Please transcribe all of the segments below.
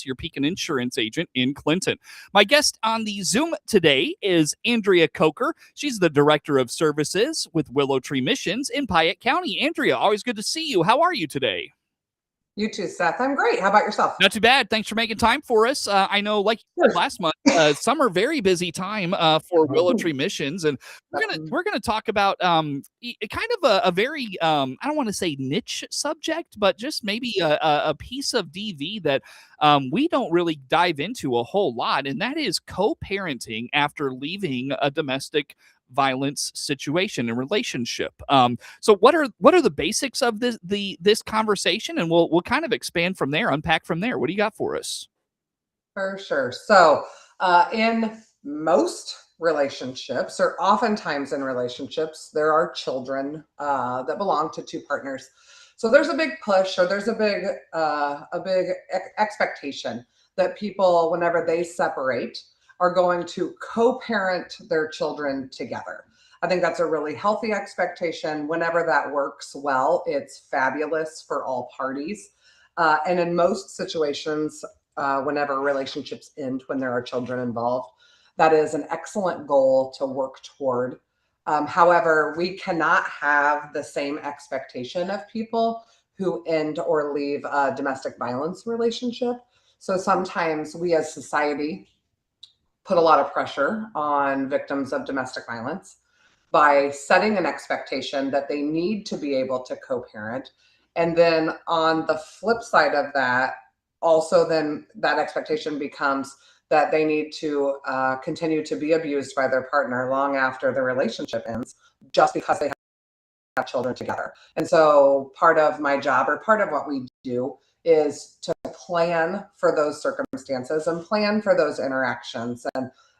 Insurance, your Pekin Insurance agent in Clinton. My guest on the Zoom today is Andrea Kocher. She's the Director of Services with Willow Missions in Piatt County. Andrea, always good to see you. How are you today? You too, Seth. I'm great. How about yourself? Not too bad. Thanks for making time for us. I know, like you said last month, summer very busy time for Willow Missions, and we're gonna talk about kind of a very I don't want to say niche subject, but just maybe a piece of DV that we don't really dive into a whole lot, and that is co-parenting after leaving a domestic violence situation and relationship. So what are the basics of this conversation, and we'll kind of expand from there, unpack from there. What do you got for us? For sure. So in most relationships, or oftentimes in relationships, there are children that belong to two partners. So there's a big push, or there's a big expectation that people, whenever they separate, are going to co-parent their children together. I think that's a really healthy expectation. Whenever that works well, it's fabulous for all parties. And in most situations, whenever relationships end when there are children involved, that is an excellent goal to work toward. However, we cannot have the same expectation of people who end or leave a domestic violence relationship. So sometimes we as society put a lot of pressure on victims of domestic violence by setting an expectation that they need to be able to co-parent. And then on the flip side of that, also then that expectation becomes that they need to continue to be abused by their partner long after the relationship ends, just because they have children together. And so part of my job, or part of what we do, is to plan for those circumstances and plan for those interactions.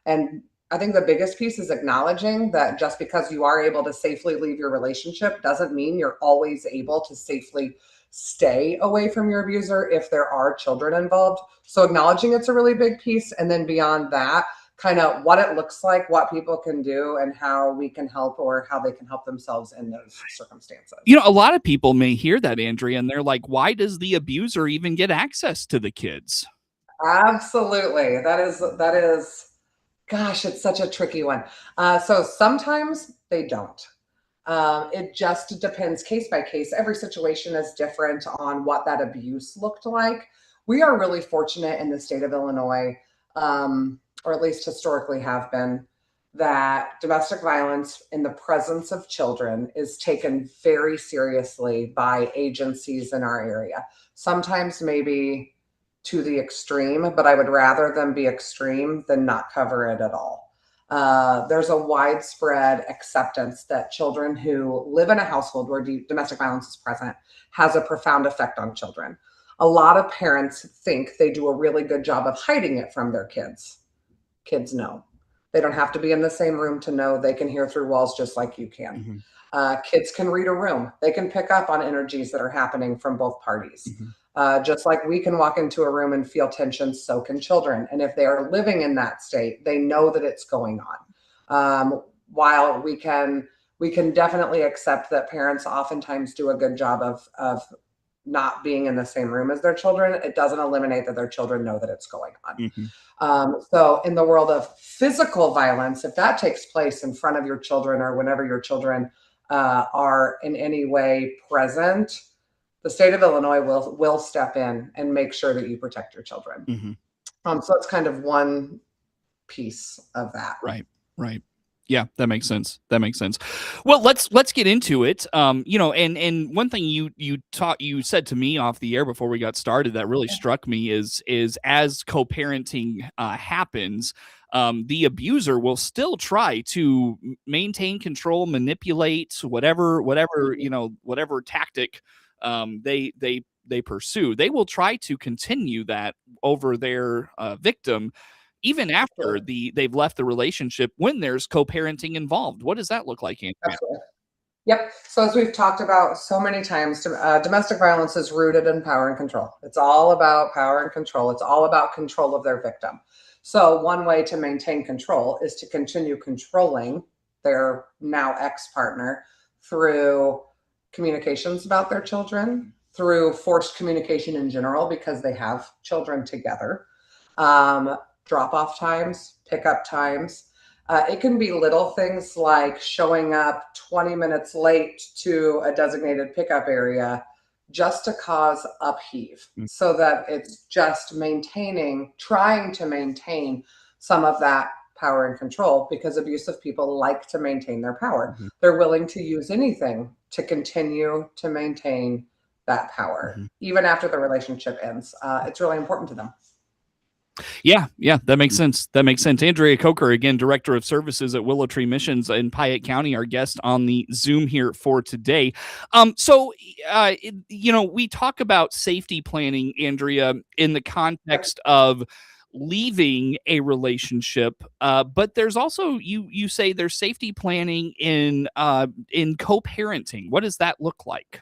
And I think the biggest piece is acknowledging that just because you are able to safely leave your relationship doesn't mean you're always able to safely stay away from your abuser if there are children involved. So acknowledging it's a really big piece. And then beyond that, kind of what it looks like, what people can do, and how we can help, or how they can help themselves in those circumstances. You know, a lot of people may hear that, Andrea, and they're like, why does the abuser even get access to the kids? Absolutely. That is, gosh, it's such a tricky one. So sometimes they don't. It just depends case by case. Every situation is different on what that abuse looked like. We are really fortunate in the state of Illinois, or at least historically have been, that domestic violence in the presence of children is taken very seriously by agencies in our area. Sometimes maybe to the extreme, but I would rather them be extreme than not cover it at all. There's a widespread acceptance that children who live in a household where domestic violence is present has a profound effect on children. A lot of parents think they do a really good job of hiding it from their kids. Kids know. They don't have to be in the same room to know. They can hear through walls just like you can. Mm-hmm. Kids can read a room. They can pick up on energies that are happening from both parties. Mm-hmm. Just like we can walk into a room and feel tension, so can children. And if they are living in that state, they know that it's going on. While we can definitely accept that parents oftentimes do a good job of not being in the same room as their children, it doesn't eliminate that their children know that it's going on. Mm-hmm. So in the world of physical violence, if that takes place in front of your children, or whenever your children are in any way present, the state of Illinois will step in and make sure that you protect your children. Mm-hmm. So it's kind of one piece of that. Right. Yeah, that makes sense. Well, let's get into it. And one thing you said to me off the air before we got started that really struck me is as co-parenting happens, the abuser will still try to maintain control, manipulate whatever tactic they pursue. They will try to continue that over their victim, even after they've left the relationship, when there's co-parenting involved. What does that look like, Andrea? Absolutely. Yep. So as we've talked about so many times, domestic violence is rooted in power and control. It's all about power and control. It's all about control of their victim. So one way to maintain control is to continue controlling their now ex-partner through communications about their children, through forced communication in general because they have children together. Drop-off times, pickup times. It can be little things like showing up 20 minutes late to a designated pickup area just to cause upheave, so that it's just trying to maintain some of that power and control, because abusive people like to maintain their power. They're willing to use anything to continue to maintain that power, even after the relationship ends. It's really important to them. Yeah, that makes sense. That makes sense. Andrea Kocher, again, Director of Services at Willow Tree Missions in Piatt County, our guest on the Zoom here for today. We talk about safety planning, Andrea, in the context of leaving a relationship, but there's also you say there's safety planning in co-parenting. What does that look like?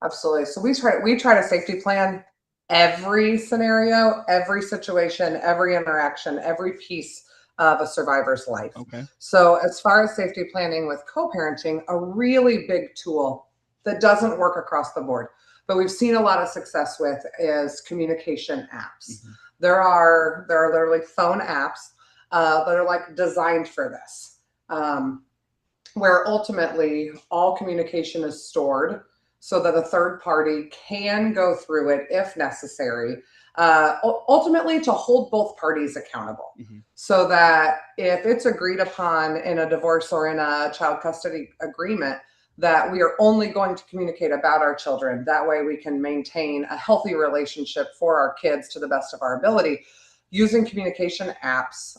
Absolutely. So we try to safety plan every scenario, every situation, every interaction, every piece of a survivor's life. Okay. So as far as safety planning with co-parenting, a really big tool that doesn't work across the board, but we've seen a lot of success with, is communication apps. There are literally phone apps that are like designed for this, where ultimately all communication is stored so that a third party can go through it if necessary, ultimately to hold both parties accountable. So that if it's agreed upon in a divorce or in a child custody agreement that we are only going to communicate about our children, that way we can maintain a healthy relationship for our kids to the best of our ability, using communication apps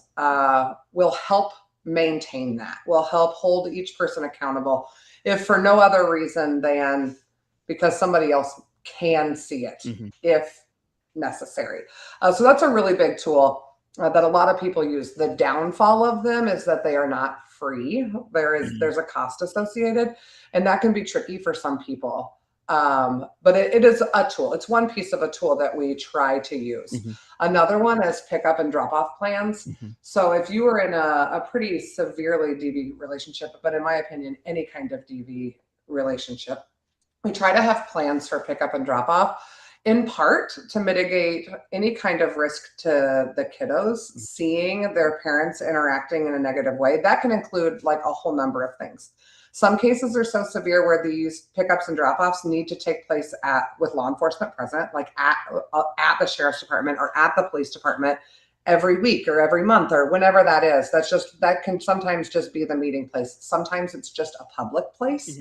will help maintain that, will help hold each person accountable, if for no other reason than because somebody else can see it if necessary. So that's a really big tool that a lot of people use. The downfall of them is that they are not free. There's a cost associated, and that can be tricky for some people. But it is a tool. It's one piece of a tool that we try to use. Another one is pickup and drop off plans. So if you were in a pretty severely DV relationship, but in my opinion, any kind of DV relationship, we try to have plans for pickup and drop off, in part to mitigate any kind of risk to the kiddos seeing their parents interacting in a negative way. That can include like a whole number of things. Some cases are so severe where these pickups and drop-offs need to take place with law enforcement present, like at the sheriff's department or at the police department every week or every month or whenever that is. That can sometimes just be the meeting place. Sometimes it's just a public place.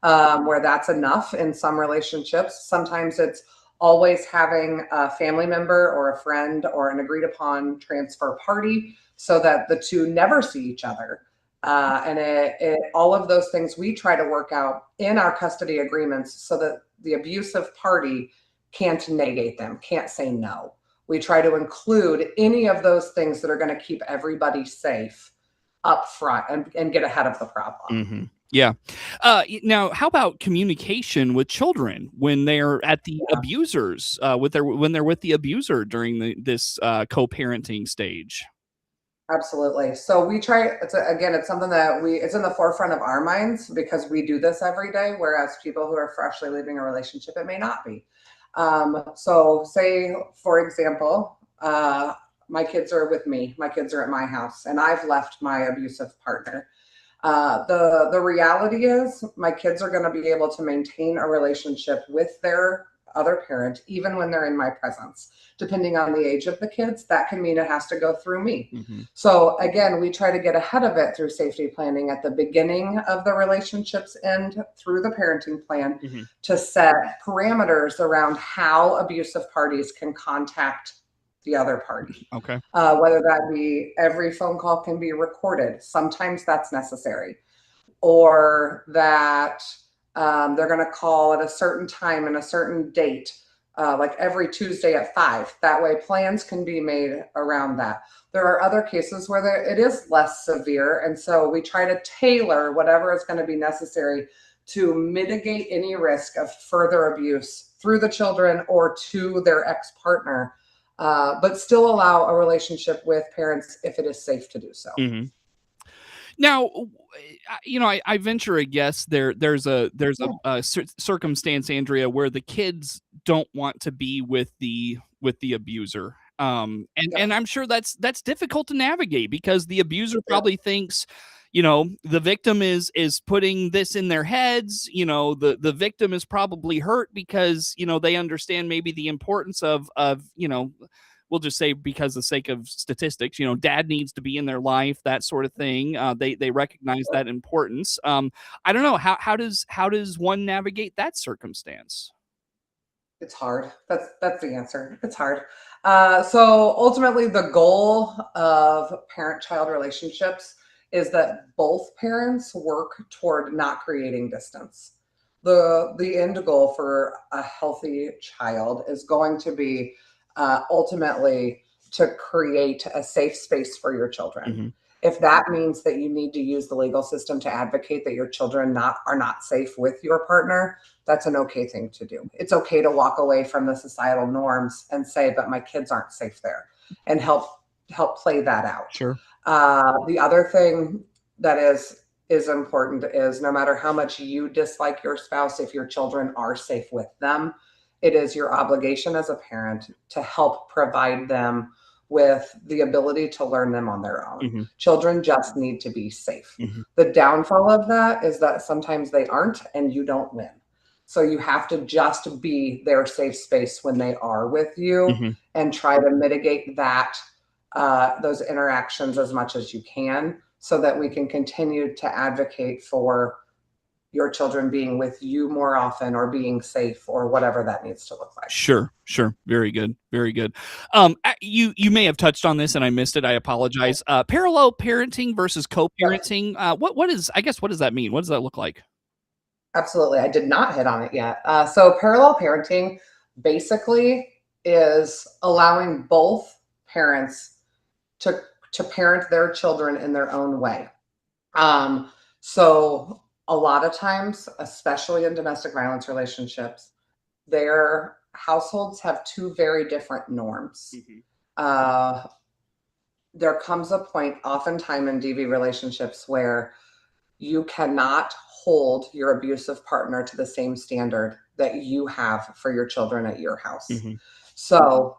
Where that's enough in some relationships. Sometimes it's always having a family member or a friend or an agreed upon transfer party so that the two never see each other. All of those things we try to work out in our custody agreements so that the abusive party can't negate them, can't say no. We try to include any of those things that are going to keep everybody safe up front and get ahead of the problem. Yeah. Now, how about communication with children when they're at the abusers, when they're with the abuser during this co-parenting stage? Absolutely. So we try. It's something that it's in the forefront of our minds because we do this every day. Whereas people who are freshly leaving a relationship, it may not be. So, say for example, my kids are with me. My kids are at my house, and I've left my abusive partner. The reality is my kids are going to be able to maintain a relationship with their other parent, even when they're in my presence. Depending on the age of the kids, that can mean it has to go through me. So again, we try to get ahead of it through safety planning at the beginning of the relationship's end through the parenting plan to set parameters around how abusive parties can contact the other party. Okay. Whether that be every phone call can be recorded. Sometimes that's necessary. Or that they're going to call at a certain time and a certain date, like every Tuesday at 5. That way plans can be made around that. There are other cases where it is less severe. And so we try to tailor whatever is going to be necessary to mitigate any risk of further abuse through the children or to their ex-partner. But still allow a relationship with parents if it is safe to do so. Now, I venture a guess there's a circumstance, Andrea, where the kids don't want to be with the abuser. And Yep. I'm sure that's difficult to navigate because the abuser Yep. probably thinks, the victim is putting this in their heads. The victim is probably hurt because, they understand maybe the importance of, we'll just say because of the sake of statistics, dad needs to be in their life, that sort of thing. They recognize that importance. I don't know how does one navigate that circumstance? It's hard. That's the answer. It's hard. So ultimately, the goal of parent-child relationships is that both parents work toward not creating distance. The end goal for a healthy child is going to be ultimately to create a safe space for your children. Mhm. If that means that you need to use the legal system to advocate that your children are not safe with your partner, that's an okay thing to do. It's okay to walk away from the societal norms and say, but my kids aren't safe there, and help play that out. Sure. The other thing that is important is no matter how much you dislike your spouse, if your children are safe with them, it is your obligation as a parent to help provide them with the ability to learn them on their own. Mhm. Children just need to be safe. Mhm. The downfall of that is that sometimes they aren't and you don't win. So you have to just be their safe space when they are with you Mhm. and try to mitigate those interactions as much as you can so that we can continue to advocate for your children being with you more often or being safe or whatever that needs to look like. Sure, sure. Very good, very good. You may have touched on this and I missed it. I apologize. Parallel parenting versus Yep, co-parenting. What is? I guess what does that mean? What does that look like? absolutely. I did not hit on it yet. So parallel parenting basically is allowing both parents to to parent their children in their own way. So a lot of times, especially in domestic violence relationships, their households have two very different norms. Mhm. Uh, there comes a point, oftentimes in DV relationships, where you cannot hold your abusive partner to the same standard that you have for your children at your house. Mhm. So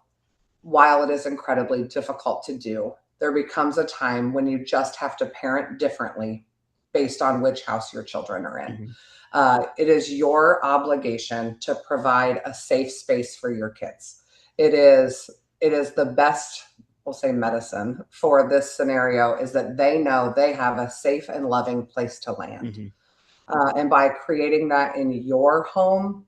while it is incredibly difficult to do, there becomes a time when you just have to parent differently based on which house your children are in. Mhm. It is your obligation to provide a safe space for your kids. It is the best, we'll say, medicine for this scenario is that they know they have a safe and loving place to land. Mhm. And by creating that in your home,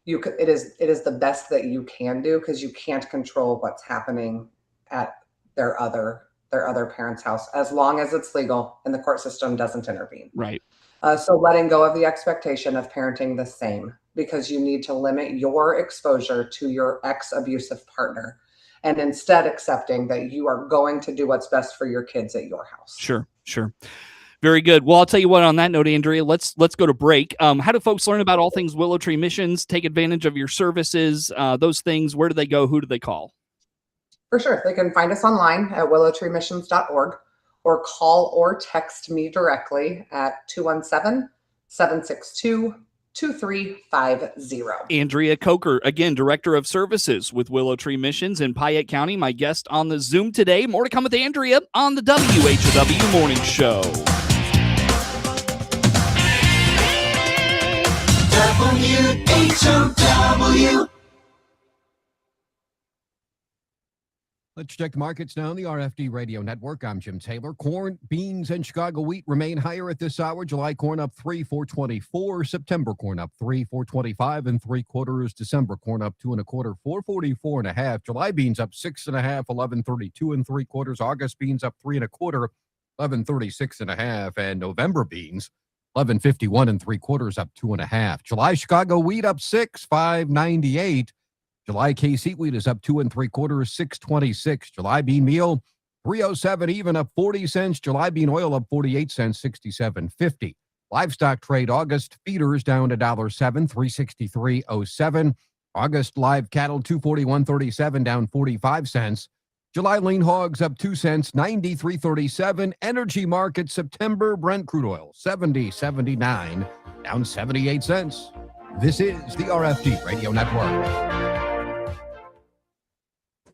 it is the best that you can do because you can't control what's happening at their other parent's house as long as it's legal and the court system doesn't intervene. Right. So letting go of the expectation of parenting the same because you need to limit your exposure to your ex abusive partner and instead accepting that you are going to do what's best for your kids at your house. Sure. Sure. Very good. Well, I'll tell you what. On that note, Andrea, let's go to break. How do folks learn about all things Willow Tree Missions? Take advantage of your services. Those things. Where do they go? Who do they call? For sure. They can find us online at willowtreemissions.org or call or text me directly at 217-762-2350. Andrea Kocher, again, Director of Services with Willow Tree Missions in Piatt County, my guest on the Zoom today. More to come with Andrea on the WHOW Morning Show. WHOW. Let's check the markets now on the RFD Radio Network. I'm Jim Taylor. Corn, beans, and Chicago wheat remain higher at this hour. July corn up 3.424. September corn up 3.425 and 3/4. December corn up 2 1/4, 4.44 1/2. July beans up 6 1/2, 11.32 and 3/4. August beans up 3 1/4, 11.36 1/2. And November beans 11.51 and 3/4, up 2 1/2. July Chicago wheat up 6, 5.98. July KC wheat is up 2 3/4, 6.26. July bean meal 3.07 even, up 40 cents. July bean oil up 48 cents, 67.50. Livestock trade August feeders down to $1.07, 363.07. August live cattle 241.37, down 45 cents. July lean hogs up 2 cents, 93.37. Energy market September Brent crude oil 70.79, down 78 cents. This is the RFD Radio Network.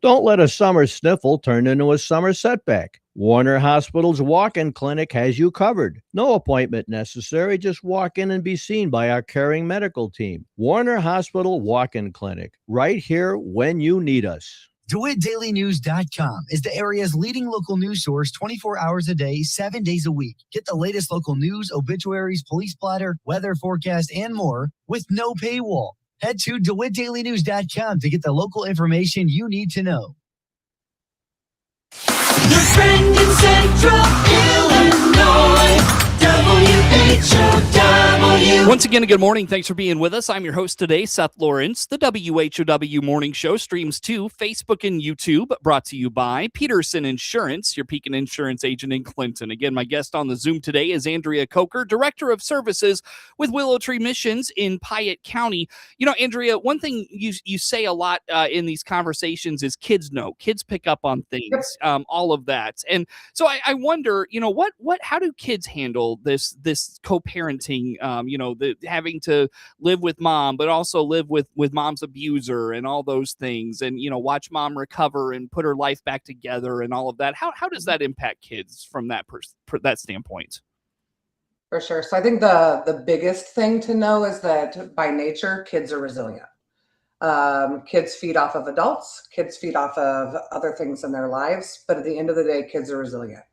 Don't let a summer sniffle turn into a summer setback. Warner Hospital's walk-in clinic has you covered. No appointment necessary. Just walk in and be seen by our caring medical team. Warner Hospital Walk-in Clinic, right here when you need us. DeWittDailyNews.com is the area's leading local news source 24 hours a day, 7 days a week. Get the latest local news, obituaries, police blotter, weather forecast, and more with no paywall. Head to DeWittDailyNews.com to get the local information you need to know. Your friend in Central Illinois, WHOW. Once again, good morning. Thanks for being with us. I'm your host today, Seth Lawrence. The WHOW Morning Show streams to Facebook and YouTube, brought to you by Peterson Insurance, your Pekin Insurance agent in Clinton. Again, my guest on the Zoom today is Andrea Kocher, Director of Services with Willow Tree Missions in Piatt County. You know, Andrea, one thing you say a lot in these conversations is kids know. Kids pick up on things, all of that. And so I wonder, you know, how do kids handle this co-parenting, having to live with mom, but also live with mom's abuser and all those things, and, watch mom recover and put her life back together and all of that. How does that impact kids from that standpoint? For sure. So I think the biggest thing to know is that by nature, kids are resilient. Kids feed off of adults, kids feed off of other things in their lives, but at the end of the day, kids are resilient.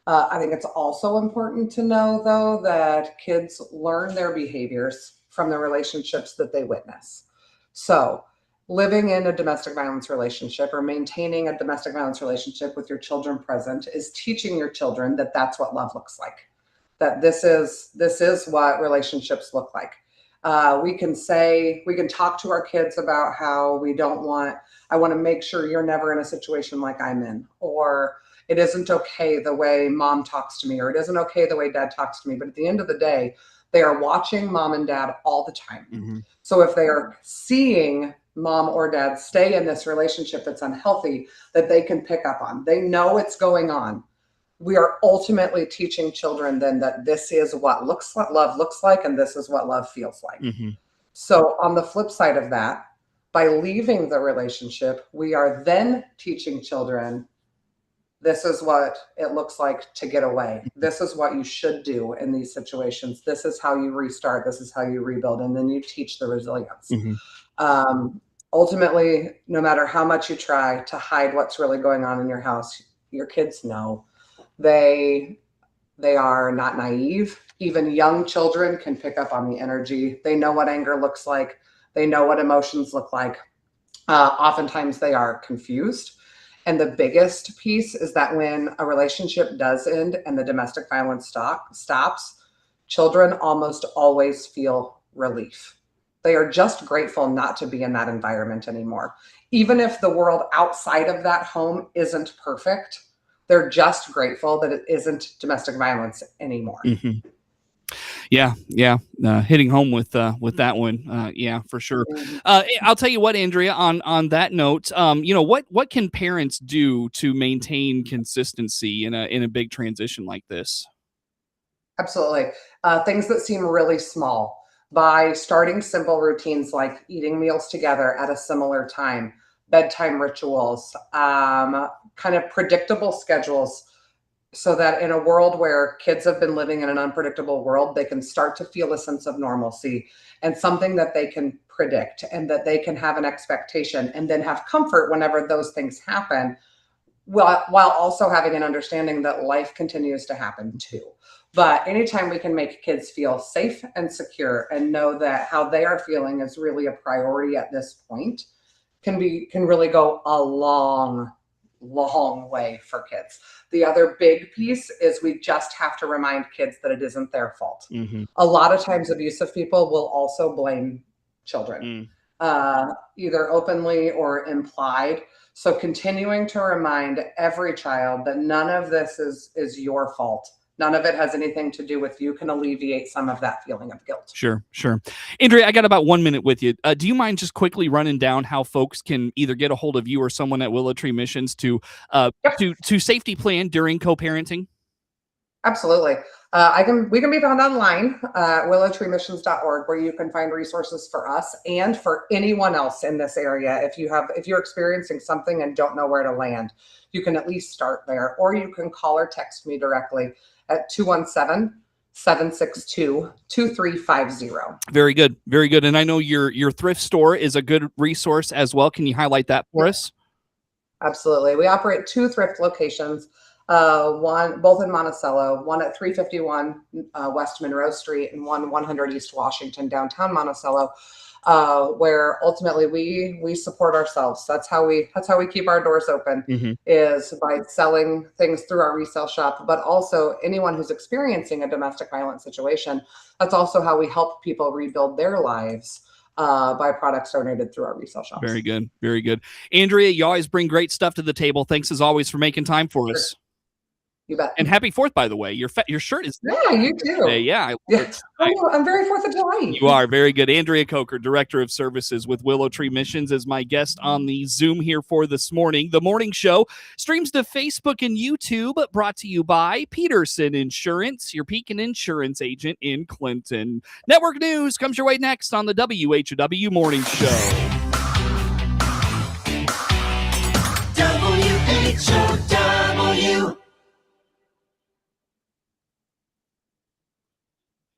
I think it's also important to know, though, that kids learn their behaviors from the relationships that they witness. So living in a domestic violence relationship or maintaining a domestic violence relationship with your children present is teaching your children that that's what love looks like, that this is what relationships look like. We can talk to our kids about how I want to make sure you're never in a situation like I'm in, or it isn't okay the way mom talks to me, or it isn't okay the way dad talks to me. But at the end of the day, they are watching mom and dad all the time. Mm-hmm. So if they are seeing mom or dad stay in this relationship that's unhealthy, that they can pick up on, they know it's going on. We are ultimately teaching children then that this is what love looks like, and this is what love feels like. Mm-hmm. So on the flip side of that, by leaving the relationship, we are then teaching children, this is what it looks like to get away. This is what you should do in these situations. This is how you restart. This is how you rebuild. And then you teach the resilience. Mm-hmm. Ultimately, no matter how much you try to hide what's really going on in your house, your kids know. They are not naive. Even young children can pick up on the energy. They know what anger looks like. They know what emotions look like. Oftentimes they are confused. And the biggest piece is that when a relationship does end and the domestic violence stops, children almost always feel relief. They are just grateful not to be in that environment anymore. Even if the world outside of that home isn't perfect, they're just grateful that it isn't domestic violence anymore. Mm-hmm. Yeah. Hitting home with that one. Yeah, for sure. I'll tell you what, Andrea, on that note, what can parents do to maintain consistency in a big transition like this? Absolutely. Things that seem really small, by starting simple routines like eating meals together at a similar time, bedtime rituals, kind of predictable schedules, so that in a world where kids have been living in an unpredictable world, they can start to feel a sense of normalcy and something that they can predict, and that they can have an expectation and then have comfort whenever those things happen, while also having an understanding that life continues to happen too. But anytime we can make kids feel safe and secure and know that how they are feeling is really a priority at this point, can really go a long way for kids. The other big piece is we just have to remind kids that it isn't their fault. Mm-hmm. A lot of times abusive people will also blame children, either openly or implied. So continuing to remind every child that none of this is your fault. None of it has anything to do with you, can alleviate some of that feeling of guilt. Sure. Andrea, I got about 1 minute with you. Do you mind just quickly running down how folks can either get a hold of you or someone at Willow Tree Missions to safety plan during co-parenting? Absolutely. We can be found online at willowtreemissions.org, where you can find resources for us and for anyone else in this area. If you're experiencing something and don't know where to land, you can at least start there, or you can call or text me directly at 217-762-2350. Very good. And I know your thrift store is a good resource as well. Can you highlight that for us? Absolutely. We operate 2 thrift locations, both in Monticello, one at 351 West Monroe Street and 100 East Washington, downtown Monticello, where ultimately we support ourselves. That's how we keep our doors open, is by selling things through our resale shop, but also anyone who's experiencing a domestic violence situation. That's also how we help people rebuild their lives by products donated through our resale shops. Very good. Andrea, you always bring great stuff to the table. Thanks as always for making time for us. You bet. And happy 4th, by the way. Your shirt is you too. today. Yeah, I'm very 4th of July. You are very good. Andrea Kocher, Director of Services with Willow Tree Missions, is my guest on the Zoom here for this morning. The morning show streams to Facebook and YouTube, brought to you by Peterson Insurance, your Pekin Insurance agent in Clinton. Network news comes your way next on the WHOW Morning Show. WHOW.